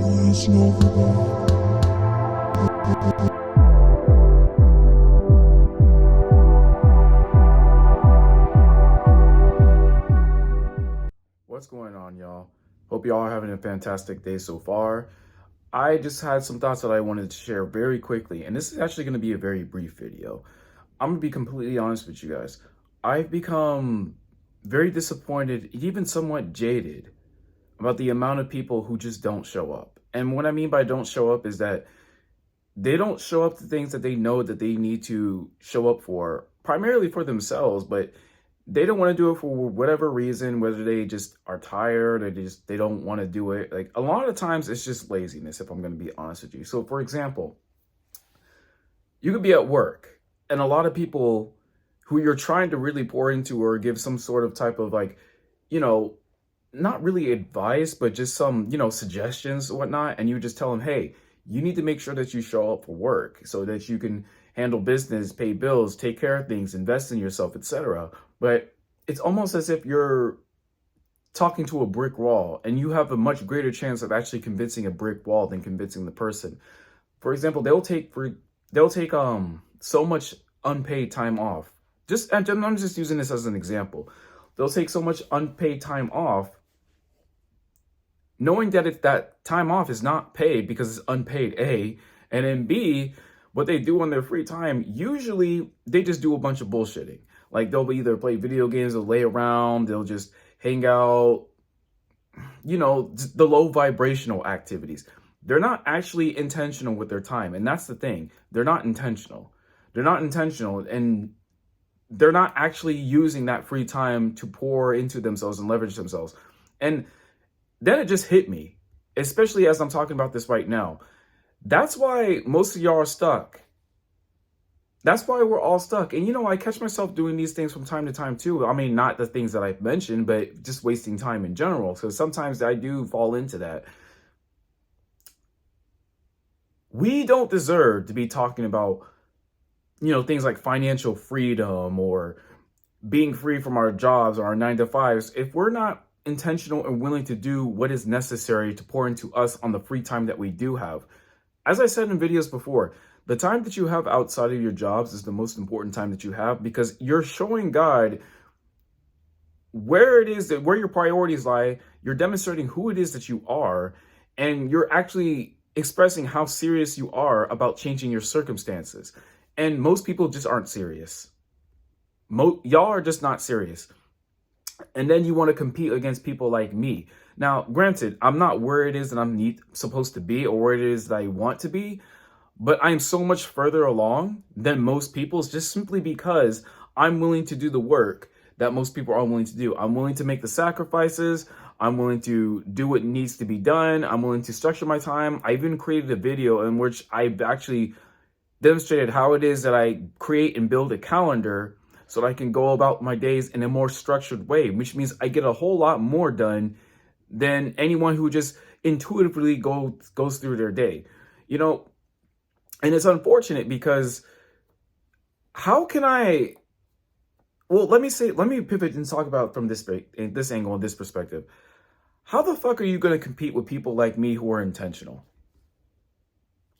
What's going on, y'all? Hope y'all are having a fantastic day so far. I just had some thoughts that I wanted to share very quickly, and this is actually going to be a very brief video. I'm going to be completely honest with you guys. I've become very disappointed, even somewhat jaded, about the amount of people who just don't show up. And what I mean by don't show up is that they don't show up to things that they know that they need to show up for, primarily for themselves, but they don't want to do it for whatever reason, whether they just are tired or they don't want to do it. Like, a lot of times it's just laziness, if I'm going to be honest with you. So for example, you could be at work and a lot of people who you're trying to really pour into or give some sort of type of, like, you know, not really advice, but just some, suggestions and whatnot. And you just tell them, hey, you need to make sure that you show up for work so that you can handle business, pay bills, take care of things, invest in yourself, etc. But it's almost as if you're talking to a brick wall, and you have a much greater chance of actually convincing a brick wall than convincing the person. For example, they'll take so much unpaid time off. I'm just using this as an example. They'll take so much unpaid time off, knowing that that time off is not paid because it's unpaid, A, and then B, what they do on their free time, usually they just do a bunch of bullshitting. Like, they'll either play video games, they'll lay around, they'll just hang out, the low vibrational activities. They're not actually intentional with their time. And that's the thing. They're not intentional. They're not intentional. And they're not actually using that free time to pour into themselves and leverage themselves. And then it just hit me, especially as I'm talking about this right now. That's why most of y'all are stuck. That's why we're all stuck. And, I catch myself doing these things from time to time, too. I mean, not the things that I've mentioned, but just wasting time in general. So sometimes I do fall into that. We don't deserve to be talking about, things like financial freedom or being free from our jobs or our 9-to-5s if we're not intentional and willing to do what is necessary to pour into us on the free time that we do have. As I said in videos before, the time that you have outside of your jobs is the most important time that you have, because you're showing God where your priorities lie. You're demonstrating who it is that you are, and you're actually expressing how serious you are about changing your circumstances. And most people just aren't serious. Y'all are just not serious. And then you want to compete against people like me. Now, granted, I'm not where it is that I'm supposed to be or where it is that I want to be, but I'm so much further along than most people, just simply because I'm willing to do the work that most people aren't willing to do. I'm willing to make the sacrifices. I'm willing to do what needs to be done. I'm willing to structure my time. I even created a video in which I've actually demonstrated how it is that I create and build a calendar so that I can go about my days in a more structured way, which means I get a whole lot more done than anyone who just intuitively goes through their day. And it's unfortunate because let me pivot and talk about from this angle and this perspective. How the fuck are you going to compete with people like me who are intentional?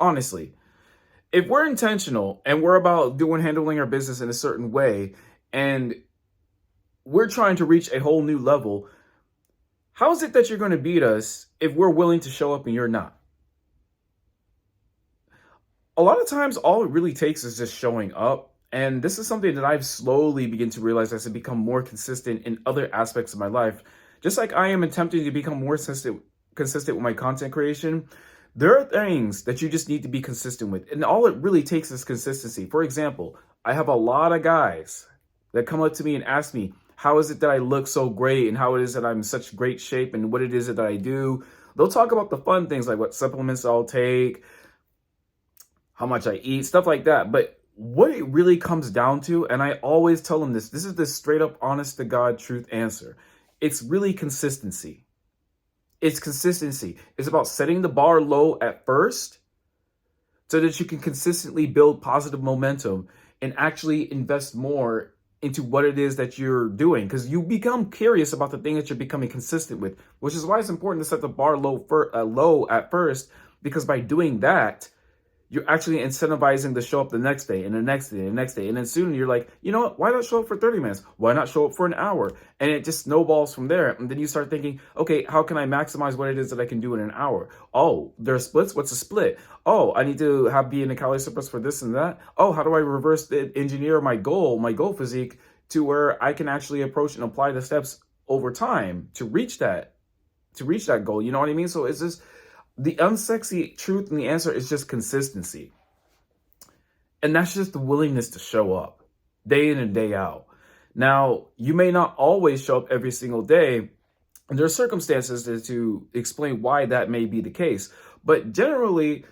Honestly, if we're intentional and we're about handling our business in a certain way, and we're trying to reach a whole new level, how is it that you're going to beat us if we're willing to show up and you're not? A lot of times, all it really takes is just showing up. And this is something that I've slowly begun to realize as I become more consistent in other aspects of my life. Just like I am attempting to become more consistent with my content creation, there are things that you just need to be consistent with. And all it really takes is consistency. For example, I have a lot of guys that come up to me and ask me, how is it that I look so great and how it is that I'm in such great shape and what it is that I do. They'll talk about the fun things like what supplements I'll take, how much I eat, stuff like that. But what it really comes down to, and I always tell them this is the straight up, honest to God truth answer. It's really consistency. It's consistency. It's about setting the bar low at first so that you can consistently build positive momentum and actually invest more into what it is that you're doing, because you become curious about the thing that you're becoming consistent with, which is why it's important to set the bar low at first, because by doing that, you're actually incentivizing to show up the next day and the next day and the next day. And then soon you're like, you know what? Why not show up for 30 minutes? Why not show up for an hour? And it just snowballs from there. And then you start thinking, okay, how can I maximize what it is that I can do in an hour? Oh, there are splits. What's a split? Oh, I need to be in a calorie surplus for this and that. Oh, how do I reverse engineer my goal physique to where I can actually approach and apply the steps over time to reach that goal? You know what I mean? So it's just, the unsexy truth and the answer is just consistency. And that's just the willingness to show up day in and day out. Now, you may not always show up every single day, and there are circumstances to explain why that may be the case. But generally,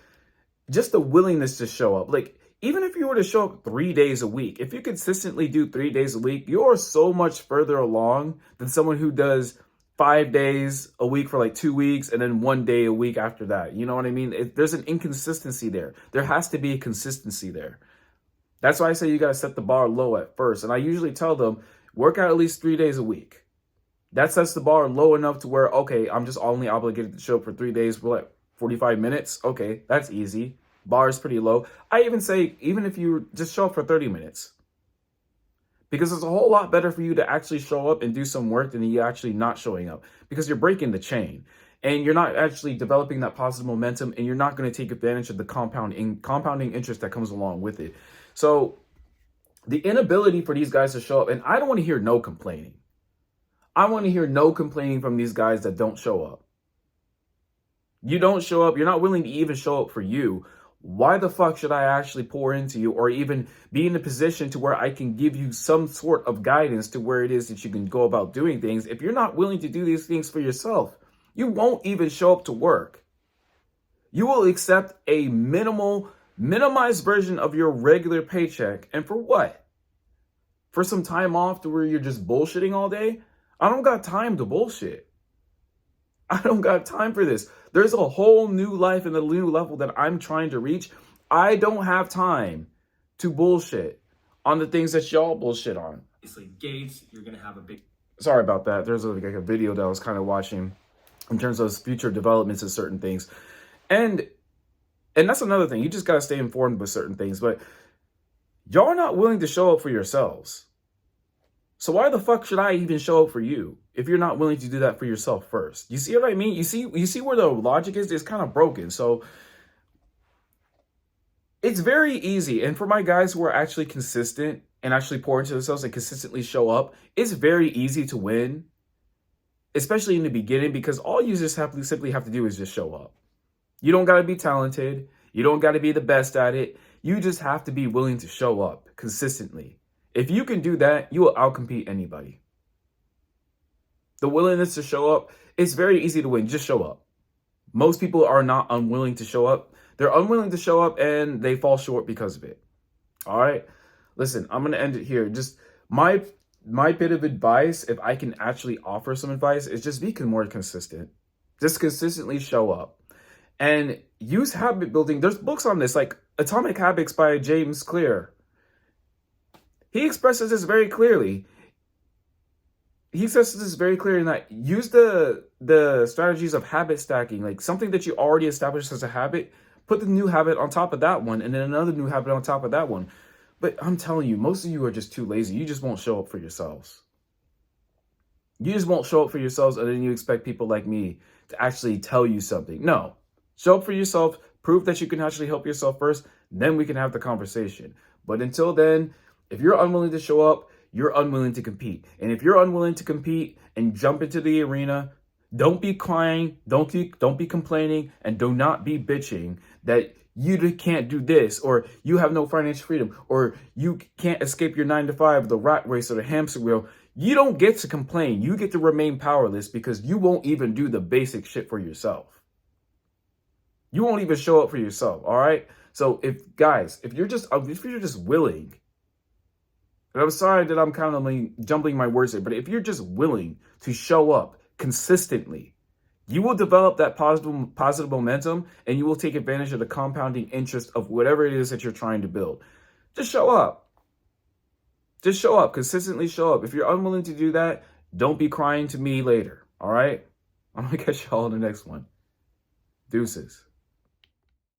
just the willingness to show up. Like, even if you were to show up 3 days a week, if you consistently do 3 days a week, you're so much further along than someone who does 5 days a week for like 2 weeks and then 1 day a week after that. You know what I mean? There's an inconsistency there. There has to be a consistency there. That's why I say you got to set the bar low at first. And I usually tell them, work out at least 3 days a week. That sets the bar low enough to where, okay, I'm just only obligated to show up for 3 days for like 45 minutes. Okay, that's easy. Bar is pretty low. I even say, even if you just show up for 30 minutes, because it's a whole lot better for you to actually show up and do some work than you actually not showing up, because you're breaking the chain and you're not actually developing that positive momentum, and you're not going to take advantage of the compounding interest that comes along with it. So the inability for these guys to show up, and I don't want to hear no complaining. I want to hear no complaining from these guys that don't show up. You don't show up. You're not willing to even show up for you. Why the fuck should I actually pour into you, or even be in a position to where I can give you some sort of guidance to where it is that you can go about doing things? If you're not willing to do these things for yourself, you won't even show up to work. You will accept a minimized version of your regular paycheck. And for what? For some time off to where you're just bullshitting all day? I don't got time to bullshit. I don't got time for this. There's a whole new life and a new level that I'm trying to reach. I don't have time to bullshit on the things that y'all bullshit on. Obviously, Gates, you're going to have a big... Sorry about that. There's like a video that I was kind of watching in terms of future developments of certain things. And that's another thing. You just got to stay informed with certain things. But y'all are not willing to show up for yourselves. So why the fuck should I even show up for you if you're not willing to do that for yourself first? You see what I mean? You see where the logic is? It's kind of broken. So it's very easy. And for my guys who are actually consistent and actually pour into themselves and consistently show up, it's very easy to win, especially in the beginning, because all you just simply have to do is just show up. You don't got to be talented. You don't got to be the best at it. You just have to be willing to show up consistently. If you can do that, you will outcompete anybody. The willingness to show up, it's very easy to win. Just show up. Most people are not unwilling to show up. They're unwilling to show up and they fall short because of it. All right. Listen, I'm going to end it here. Just my bit of advice, if I can actually offer some advice, is just be more consistent. Just consistently show up and use habit building. There's books on this, like Atomic Habits by James Clear. He expresses this very clearly. He says this very clearly, that use the strategies of habit stacking, like something that you already established as a habit, put the new habit on top of that one, and then another new habit on top of that one. But I'm telling you, most of you are just too lazy. You just won't show up for yourselves. You just won't show up for yourselves, and then you expect people like me to actually tell you something. No, show up for yourself, prove that you can actually help yourself first, then we can have the conversation. But until then, if you're unwilling to show up, you're unwilling to compete. And if you're unwilling to compete and jump into the arena, don't be crying, don't be complaining, and do not be bitching that you can't do this, or you have no financial freedom, or you can't escape your 9-to-5, the rat race, or the hamster wheel. You don't get to complain. You get to remain powerless because you won't even do the basic shit for yourself. You won't even show up for yourself, all right? So if you're just willing, and I'm sorry that I'm kind of jumbling my words here, but if you're just willing to show up consistently, you will develop that positive momentum, and you will take advantage of the compounding interest of whatever it is that you're trying to build. Just show up. Just show up, consistently show up. If you're unwilling to do that, don't be crying to me later. All right? I'm going to catch y'all in the next one. Deuces.